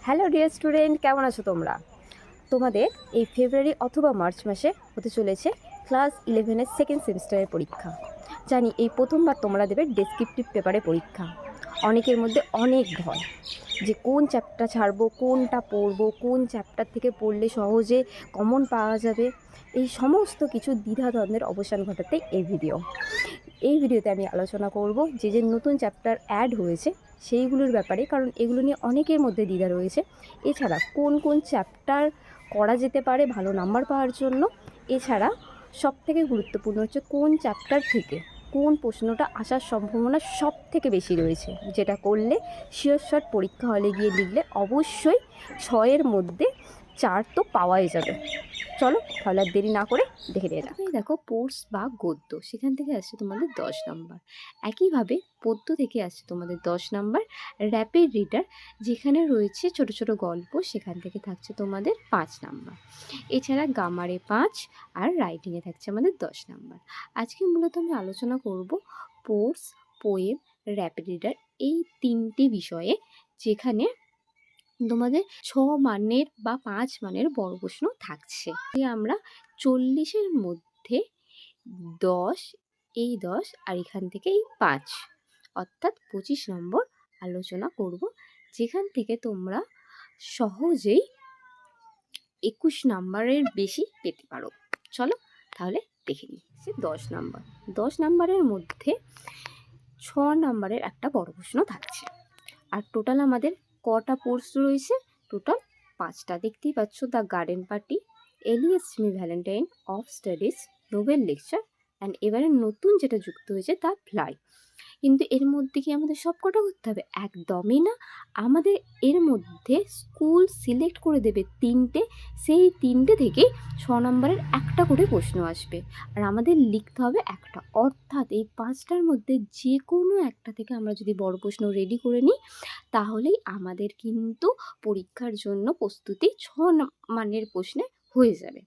Hello dear student, কেমন আছো তোমরা? তোমাদের এই ফেব্রুয়ারি অথবা মার্চ মাসে হতে চলেছে ক্লাস 11-এর সেকেন্ড সেমিস্টারের পরীক্ষা। জানি এই প্রথমবার তোমরা দেবে ডেসক্রিপটিভ পেপারে পরীক্ষা। অনেকের মধ্যে অনেক ভয় যে কোন চ্যাপ্টার ছাড়বো, কোনটা পড়বো, কোন চ্যাপ্টার থেকে পড়লে সহজে কমন পাওয়া যাবে। এই সমস্ত কিছু দ্বিধাদ্বন্দ্বের অবসান ঘটাতে এই ভিডিওতে আমি আলোচনা করব যে নতুন চ্যাপ্টার অ্যাড হয়েছে সেইগুলোর ব্যাপারে, কারণ এগুলো নিয়ে অনেকের মধ্যে দ্বিধা রয়েছে। এছাড়া কোন কোন চ্যাপ্টার করা যেতে পারে ভালো নাম্বার পাওয়ার জন্য। এছাড়া সবথেকে গুরুত্বপূর্ণ হচ্ছে কোন চ্যাপ্টার থেকে কোন প্রশ্নটা আসার সম্ভাবনা সব থেকে বেশি রয়েছে, যেটা করলে শিওর শট পরীক্ষা হলে গিয়ে লিখলে অবশ্যই 6-এর মধ্যে 4 তো পাওয়াই যাবে। চলো তাহলে আর দেরি না করে দেখে নিয়ে যাক। দেখো, পোর্স বা গদ্য, সেখান থেকে আসছে তোমাদের 10 নাম্বার। একইভাবে পদ্য থেকে আসছে তোমাদের 10 নাম্বার। র্যাপিড রিডার যেখানে রয়েছে ছোট ছোট গল্প, সেখান থেকে থাকছে তোমাদের 5 নাম্বার। এছাড়া গ্রামারে 5 আর রাইটিংয়ে থাকছে আমাদের 10 নাম্বার। আজকে মূলত আমি আলোচনা করব পোর্স, পোয়েম, র্যাপিড রিডার এই 3টে বিষয়ে, যেখানে তোমাদের 6 মানের বা 5 মানের বড় প্রশ্ন থাকছে। আমরা 40-এর মধ্যে 10, এই 10 আর এখান থেকে এই 5, অর্থাৎ 25 নম্বর আলোচনা করব, যেখান থেকে তোমরা সহজেই 21 নাম্বারের বেশি পেতে পারো। চলো তাহলে দেখে নিই। 10 নাম্বারের মধ্যে 6 নাম্বারের একটা বড় প্রশ্ন থাকছে। আর টোটাল আমাদের কটা পোর্স রয়েছে? টোটাল 5টা। দেখতেই পাচ্ছ, the garden party, Ilias Jimmy Valentine, of studies, Nobel lecture and এবারে নতুন যেটা যুক্ত হয়েছে দ্য ফ্লাই। কিন্তু এর মধ্যে কি আমাদের সব কটা করতে হবে? একদমই না। আমাদের এর মধ্যে স্কুল সিলেক্ট করে দেবে 3টে, সেই 3টে থেকে 6 নম্বরের একটা করে প্রশ্ন আসবে, আর আমাদের লিখতে হবে একটা। অর্থাৎ এই 5টার মধ্যে যে কোনো একটা থেকে আমরা যদি বড় প্রশ্ন রেডি করে নিই, তাহলেই আমাদের কিন্তু পরীক্ষার জন্য প্রস্তুতি 6 মানের প্রশ্নে হয়ে যাবে।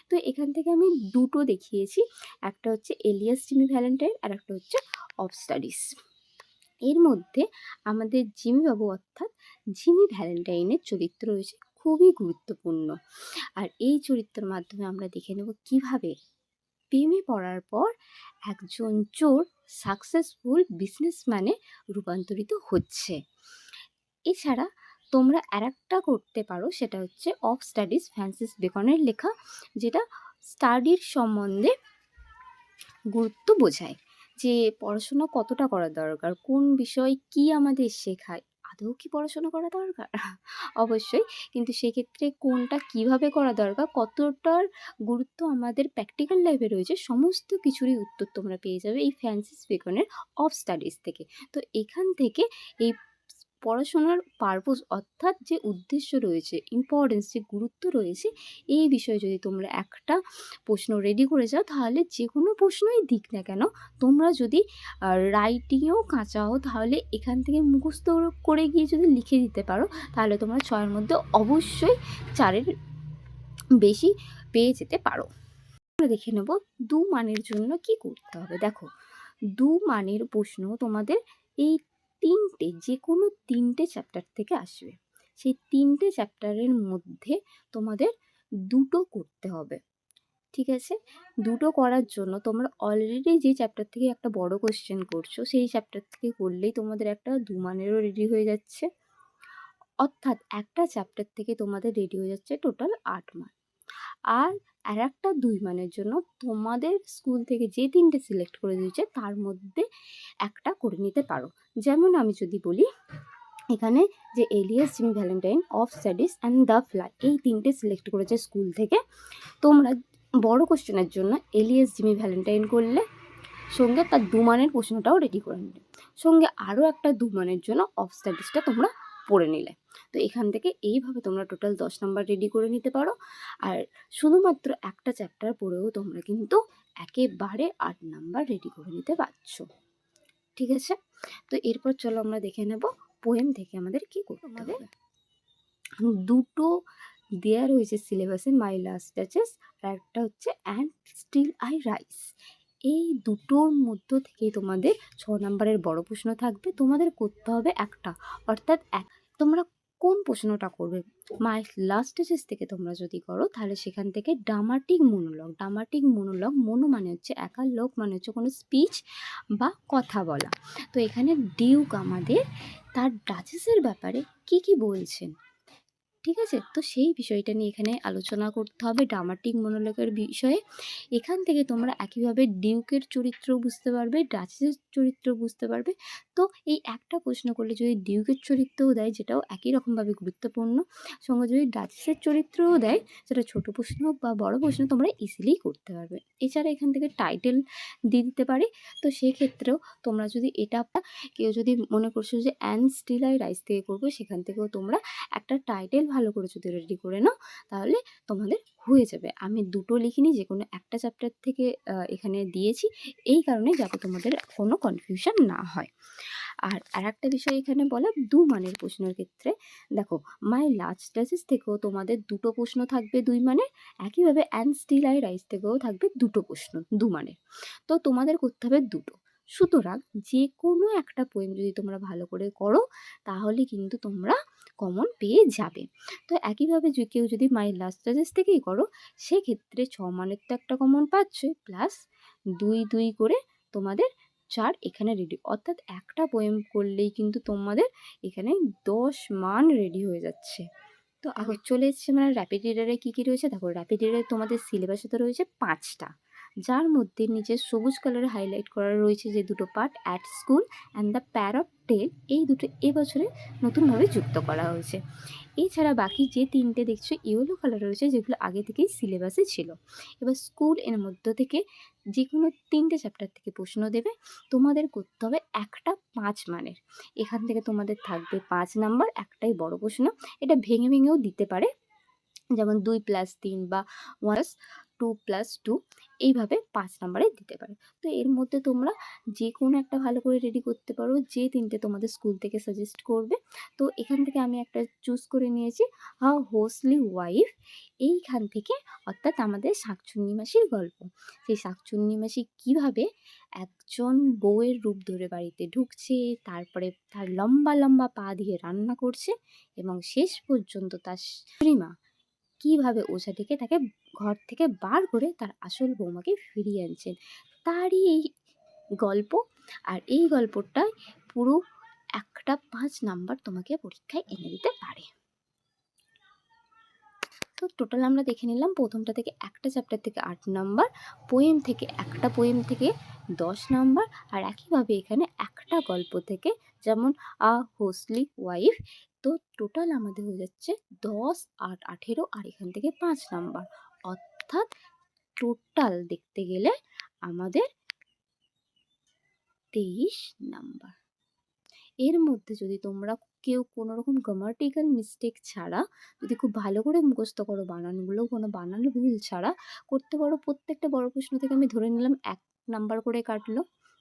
তো এখান থেকে আমি দুটো দেখিয়েছি, একটা হচ্ছে এলিয়াস জিমি ভ্যালেন্টাইন আর একটা হচ্ছে অফ স্টাডিজ। এর মধ্যে আমাদের জিমি বাবু অর্থাৎ জিমি ভ্যালেন্টাইনের চরিত্র রয়েছে খুবই গুরুত্বপূর্ণ। আর এই চরিত্রের মাধ্যমে আমরা দেখে নেব কিভাবে প্রেমে পড়ার পর একজন চোর সাকসেসফুল বিজনেসম্যানে রূপান্তরিত হচ্ছে। এছাড়া তোমরা আরেকটা করতে পারো, সেটা হচ্ছে অফ স্টাডিজ, ফ্রান্সিস বেকনের লেখা, যেটা স্টাডির সম্বন্ধে গুরুত্ব বোঝায়, যে পড়াশোনা কতটা করা দরকার, কোন বিষয় কি আমাদের শেখায়, আদৌ কি পড়াশোনা করা দরকার? অবশ্যই, কিন্তু সেক্ষেত্রে কোনটা কিভাবে করা দরকার, কতটার গুরুত্ব আমাদের প্র্যাকটিক্যাল লাইফে রয়েছে, সমস্ত কিছুরই উত্তর তোমরা পেয়ে যাবে এই ফ্রান্সিস বেকনের অফ স্টাডিজ থেকে। তো এখান থেকে এই পড়াশোনার পারপোজ অর্থাৎ যে উদ্দেশ্য রয়েছে, ইম্পর্টেন্স, যে গুরুত্ব রয়েছে, এই বিষয়ে যদি তোমরা একটা প্রশ্ন রেডি করে যাও, তাহলে যে কোনো প্রশ্নই দিক না কেন, তোমরা যদি রাইটিংয়েও কাঁচা হও, তাহলে এখান থেকে মুখস্থ করে গিয়ে যদি লিখে দিতে পারো, তাহলে তোমরা 6-এর মধ্যে অবশ্যই 4-এর বেশি পেয়ে যেতে পারো। আমরা দেখে নেব 2 মানের জন্য কি করতে হবে। দেখো, 2 মানের প্রশ্ন তোমাদের এই যে কোনো 3টে চ্যাপ্টার থেকে আসবে। সেই 3টে চ্যাপ্টারের মধ্যে তোমাদের 2টো করতে হবে, ঠিক আছে? 2টো করার জন্য তোমরা অলরেডি যে চ্যাপ্টার থেকে একটা বড় কোশ্চেন করছো, সেই চ্যাপ্টার থেকে করলেই তোমাদের একটা 2 মানেরও রেডি হয়ে যাচ্ছে। অর্থাৎ একটা চ্যাপ্টার থেকে তোমাদের রেডি হয়ে যাচ্ছে টোটাল 8 মান। আর একটা 2 মানের জন্য তোমাদের স্কুল থেকে যে 3টে সিলেক্ট করে দিয়েছে, তার মধ্যে একটা করে নিতে পারো। যেমন আমি যদি বলি, এখানে যে Ilias Jimmy Valentine, of studies and the fly, এই 3টে সিলেক্ট করেছে স্কুল থেকে, তোমরা বড় কোশ্চেনের জন্য এলিয়াস জিমি ভ্যালেন্টাইন করলে, সঙ্গে তার 2 মানের প্রশ্নটাও রেডি করে নিলে, সঙ্গে আরও একটা 2 মানের জন্য অফ স্টাডিজটা তোমরা পড়ে নিলে। তো এখান থেকে এইভাবে তোমরা টোটাল 10 নাম্বার রেডি করে নিতে পারো। আর শুধুমাত্র একটা চ্যাপ্টার পড়েও তোমরা কিন্তু একেবারে 8 নাম্বার রেডি করে নিতে পারছো, ঠিক আছে? তো এরপর চলো আমরা দেখে নেব পোয়েম থেকে আমাদের কি করতে হবে। দুটো দেয়া রয়েছে সিলেবাসে, মাই লাস্ট টাচেস আর একটা হচ্ছে অ্যান্ড স্টিল আই রাইস। এই দুটোর মধ্য থেকে তোমাদের 6 নাম্বারের বড় প্রশ্ন থাকবে, তোমাদের করতে হবে একটা। অর্থাৎ তোমরা কোন প্রশ্নটা করবে? মাই লাস্ট স্টেজেস থেকে তোমরা যদি করো তাহলে সেখান থেকে ড্রামাটিক মনোলগ, ড্রামাটিক মনোলগ, মনো মানে হচ্ছে একা, লগ মানে হচ্ছে কোনো স্পিচ বা কথা বলা। তো এখানে ডিউক আমাদের তার ডাচেসের ব্যাপারে কি বলছেন, ঠিক আছে? তো সেই বিষয়টা নিয়ে এখানে আলোচনা করতে হবে, ড্রামাটিক মনোলগের বিষয়ে। এখান থেকে তোমরা একইভাবে ডিউকের চরিত্র বুঝতে পারবে, ডাচেসের চরিত্র বুঝতে পারবে। তো এই একটা প্রশ্ন করলে যদি ডিউকের চরিত্রও দেয়, যেটাও একই রকমভাবে গুরুত্বপূর্ণ, সঙ্গে যদি ডাচেসের চরিত্রও দেয়, সেটা ছোট প্রশ্ন হোক বা বড় প্রশ্ন, তোমরা ইজিলি করতে পারবে। এছাড়া এখান থেকে টাইটেল দিয়ে দিতে পারে। তো সেক্ষেত্রেও তোমরা যদি এটা, কেউ যদি মনে করছো যে অ্যান্ড স্টিল আই রাইজ থেকে করবো, সেখান থেকেও তোমরা একটা টাইটেল ভালো করে যদি রেডি করে নাও তাহলে তোমাদের হয়ে যাবে। আমি দুটো লিখিনি, যে কোনো একটা চ্যাপ্টার থেকে এখানে দিয়েছি, এই কারণে যাতে তোমাদের কোনো কনফিউশন না হয়। আর একটা বিষয় এখানে বলা, মানের প্রশ্নের ক্ষেত্রে দেখো, মাই লাস্ট ক্লাসেস থেকেও তোমাদের দুটো প্রশ্ন থাকবে 2 মানের, একইভাবে অ্যান্ড স্টিল আই রাইজ থেকেও থাকবে দুটো প্রশ্ন 2 মানের। তো তোমাদের করতে হবে দুটো। সুতরাং যে কোনো একটা পোয়েম যদি তোমরা ভালো করে করো তাহলে কিন্তু তোমরা কমন পেয়ে যাবে। তো একইভাবে কেউ যদি মাই লাস্ট ক্লাসেস থেকেই করো, সেক্ষেত্রে 6 মানের তো একটা কমন পাচ্ছই, প্লাস 2 করে তোমাদের 4 এখানে রেডি, অর্থাৎ একটা পোয়েম করলেই কিন্তু তোমাদের এখানে 10 মান রেডি হয়ে যাচ্ছে। তো আগে চলে এসছে মানে র্যাপিড রিডারে কী রয়েছে দেখো। র্যাপিড রিডারে তোমাদের সিলেবাসে তো রয়েছে 5টা, যার মধ্যে নিচে সবুজ কালারে হাইলাইট করা রয়েছে যে দুটো part, at school and the parrot tale, এই দুটো এবছরে নতুনভাবে যুক্ত করা হয়েছে। এছাড়া বাকি যে 3টে দেখছো ইয়েলো কালার রয়েছে, যেগুলো আগে থেকেই সিলেবাসে ছিল। এবার স্কুল এর মধ্য থেকে যে কোনো 3টে চ্যাপ্টার থেকে প্রশ্ন দেবে, তোমাদের করতে হবে একটা 5 মানের। এখান থেকে তোমাদের থাকবে 5 নাম্বার, একটাই বড় প্রশ্ন। এটা ভেঙেও দিতে পারে, যেমন 2+3 বা 1+2+2, এইভাবে 5 নাম্বারে দিতে পারে। তো এর মধ্যে তোমরা যে কোনো একটা ভালো করে রেডি করতে পারো, যে 3টে তোমাদের স্কুল থেকে সাজেস্ট করবে। তো এখান থেকে আমি একটা চুজ করে নিয়েছি, হাউ হোসলি ওয়াইফ। এইখান থেকে, অর্থাৎ আমাদের শাকচুন্নি মাসির গল্প। সেই শাকচুন্নি মাসি কীভাবে একজন বউয়ের রূপ ধরে বাড়িতে ঢুকছে, তারপরে তার লম্বা পা দিয়ে রান্না করছে, এবং শেষ পর্যন্ত তার স্ত্রীমা কীভাবে ওঝা ডেকে তাকে ঘর থেকে বার করে তার আসল বৌমাকে ফিরিয়ে আনছেন, তারই এই গল্প। আর এই গল্পটায় পুরো একটা 5 নাম্বার তোমাকে পরীক্ষায় এনে দিতে পারে। তো টোটাল আমরা দেখে নিলাম, প্রথমটা থেকে একটা চ্যাপ্টার থেকে 8 নাম্বার, পোয়েম থেকে একটা পোয়েম থেকে 10 নাম্বার, আর একইভাবে এখানে একটা গল্প থেকে, যেমন আ হোসলি ওয়াইফ। তো টোটাল আমাদের হয়ে যাচ্ছে 10, 8, 18, আর এখান থেকে 5 নাম্বার, অর্থাৎ টোটাল দেখতে গেলে আমাদের 23 নাম্বার। এর মধ্যে যদি তোমরা কেউ কোনো রকম গ্রামাটিক্যাল মিস্টেক ছাড়া যদি খুব ভালো করে মুখস্থ করো, বানানগুলো কোনো বানান ভুল ছাড়া করতে পারো, প্রত্যেকটা বড় প্রশ্ন থেকে আমি ধরে নিলাম 1 নাম্বার করে কাটলো,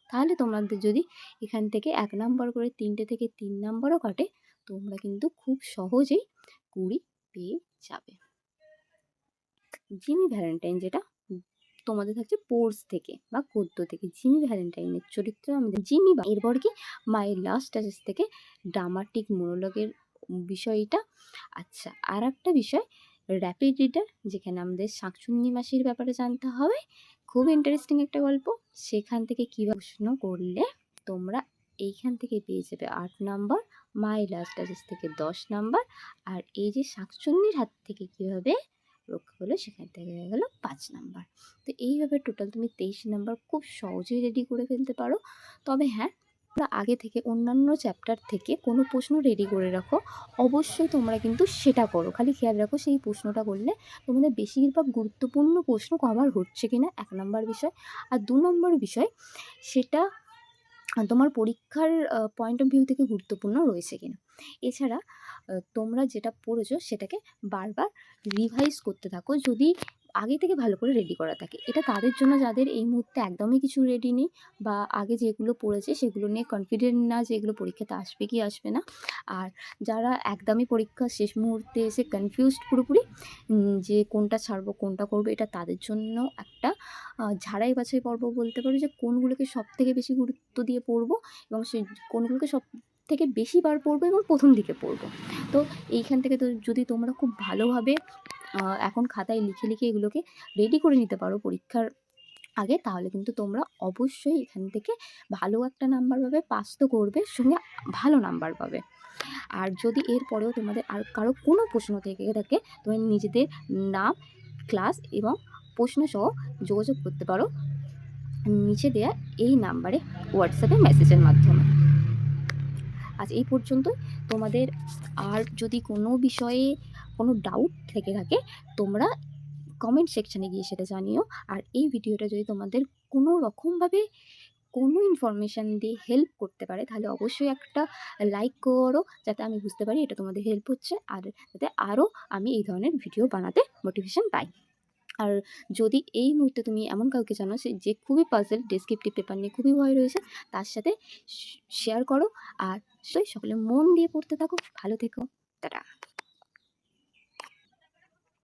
তাহলে তোমাদের যদি এখান থেকে 1 নাম্বার করে 3টে থেকে 3 নাম্বারও কাটে, তোমরা কিন্তু খুব সহজেই 20 পেয়ে যাবে। জিমি ভ্যালেন্টাইন, যেটা তোমাদের থাকছে পোর্স থেকে বা গদ্য থেকে, জিমি ভ্যালেন্টাইনের চরিত্র আমাদের জিমি। এরপর কি মাই লাস্ট স্টেজেস থেকে ড্রামাটিক মনোলগের বিষয়টা। আচ্ছা, আর একটা বিষয় র্যাপিড রিডার, যেখানে আমাদের শাকচুন্নি মাসির ব্যাপারে জানতে হবে, খুব ইন্টারেস্টিং একটা গল্প। সেখান থেকে কীভাবে প্রশ্ন করলে তোমরা এইখান থেকে পেয়ে যাবে 8 নাম্বার, মাই লাস্ট স্টেজেস থেকে 10 নাম্বার, আর এই যে শাকচুন্নির হাত থেকে কীভাবে রক্ষা হলো সেখান থেকে হয়ে গেল 5 নাম্বার। তো এইভাবে টোটাল তুমি 23 নাম্বার খুব সহজেই রেডি করে ফেলতে পারো। তবে হ্যাঁ, তোমরা আগে থেকে অন্যান্য চ্যাপ্টার থেকে কোনো প্রশ্ন রেডি করে রাখো, অবশ্যই তোমরা কিন্তু সেটা করো। খালি খেয়াল রাখো সেই প্রশ্নটা করলে তোমাদের বেশিরভাগ গুরুত্বপূর্ণ প্রশ্ন কভার হচ্ছে কিনা, 1 নাম্বার বিষয়। আর 2 নম্বর বিষয়, সেটা তোমার পরীক্ষার পয়েন্ট অফ ভিউ থেকে গুরুত্বপূর্ণ রয়েছে কিনা। এছাড়া তোমরা যেটা পড়েছো সেটাকে বারবার রিভাইজ করতে থাকো, যদি আগে থেকে ভালো করে রেডি করা থাকে। এটা তাদের জন্য যাদের এই মুহূর্তে একদমই কিছু রেডি নেই, বা আগে যেগুলো পড়েছে সেগুলো নিয়ে কনফিডেন্ট না যে এগুলো পরীক্ষাতে আসবে কি আসবে না। আর যারা একদমই পরীক্ষার শেষ মুহূর্তে এসে কনফিউজড পুরোপুরি, যে কোনটা ছাড়বো কোনটা করবো, এটা তাদের জন্য একটা ঝাড়াই বাছাই পর্ব বলতে পারো, যে কোনগুলোকে সব থেকে বেশি গুরুত্ব দিয়ে পড়বো এবং সেই কোনগুলোকে সব থেকে বেশি বার পড়বো এবং প্রথম দিকে পড়বো। তো এইখান থেকে তো যদি তোমরা খুব ভালোভাবে এখন খাতায় লিখে লিখে এগুলোকে রেডি করে নিতে পারো পরীক্ষার আগে, তাহলে কিন্তু তোমরা অবশ্যই এখান থেকে ভালো একটা নাম্বার পাবে, পাস তো করবে, সঙ্গে ভালো নাম্বার পাবে। আর যদি এর পরেও তোমাদের আর কারো কোনো প্রশ্ন থেকে থাকে, তোমরা নিজেদের নাম, ক্লাস এবং প্রশ্ন সহ যোগাযোগ করতে পারো নিচে দেয়া এই নাম্বারে হোয়াটসঅ্যাপে মেসেজের মাধ্যমে। আজ এই পর্যন্তই। তোমাদের আর যদি কোনো বিষয়ে কোনো ডাউট থেকে থাকে, তোমরা কমেন্ট সেকশানে গিয়ে সেটা জানিও। আর এই ভিডিওটা যদি তোমাদের কোনো রকমভাবে কোনো ইনফরমেশান দিয়ে হেল্প করতে পারে, তাহলে অবশ্যই একটা লাইক করো, যাতে আমি বুঝতে পারি এটা তোমাদের হেল্প হচ্ছে, আর যাতে আরও আমি এই ধরনের ভিডিও বানাতে মোটিভেশন পাই। আর যদি এই মুহূর্তে তুমি এমন কাউকে জানো যে খুবই পাজেল, ডেসক্রিপটিভ পেপার নিয়ে খুবই ভয় রয়েছে, তার সাথে শেয়ার করো। আর সকলে মন দিয়ে পড়তে থাকো। ভালো থেকো। টাটা।